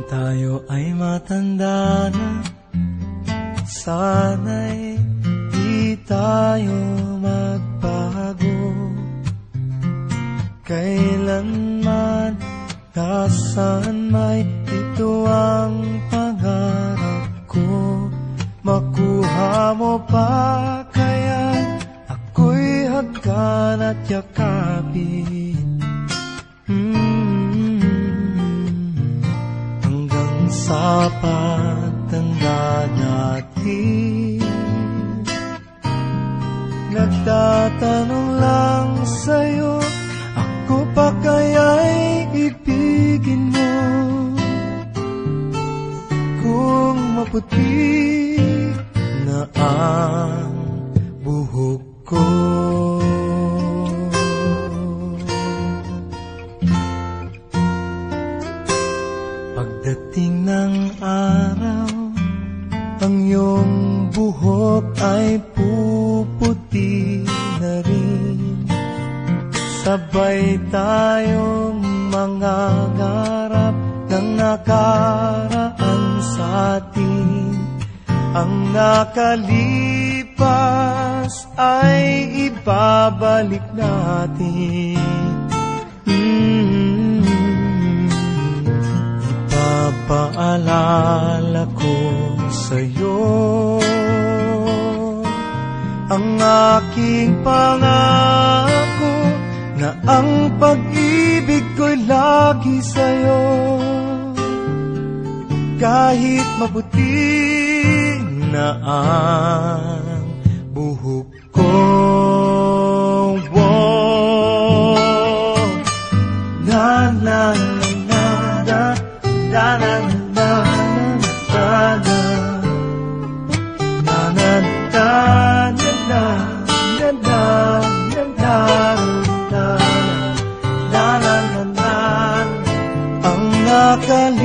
tayo ay matanda na, sana'y di tayo magbago. Kailanman, nasaan may ito ang pangarap ko. Makuha mo pa kaya ako'y hagkan at yakapin. Hanggang sa pagtanda natin, nagtatanong lang sa'yo, ako pa kaya'y ibigin mo? Kung maputi na ang buhok ko, pagdating ng araw, ang iyong buhok ay puputi na rin. Sabay tayong mangangarap ng nakaraan sa atin. Ang nakalipas ay ibabalik natin. Ipapaalala ko sa'yo ang aking pangako, na ang pag-ibig ko'y lagi sa'yo. Kahit maputi na ang buhok ko, na na na na na na na na na na ang nakalipas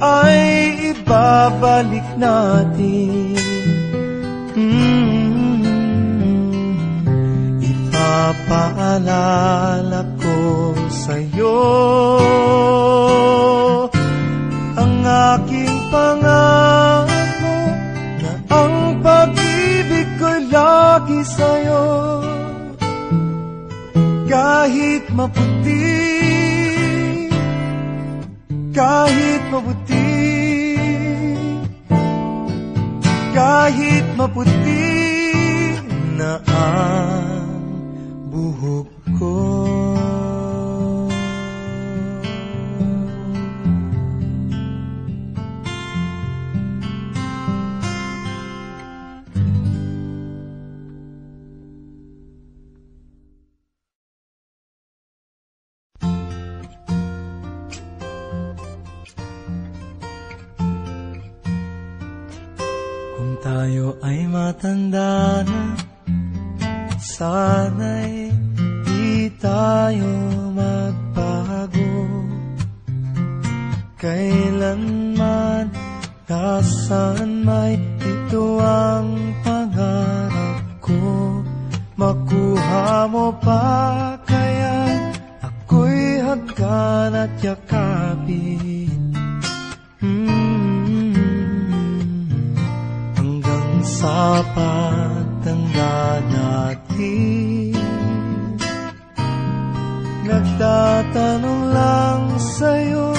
ay ibabalik natin. Ipapaalala ko sa'yo ang aking pangako, na ang pag-ibig ko'y lagi sa'yo. Kahit maputi, kahit maputi, kahit maputi na ang buhok ko. Kung tayo ay matanda na, sana'y di tayo magbago. Kailanman, nasaan may ito ang pangarap ko. Makuha mo pa kaya ako'y hagkan at yakapin. Sa pagtanda natin, nagtatanong lang sa'yo,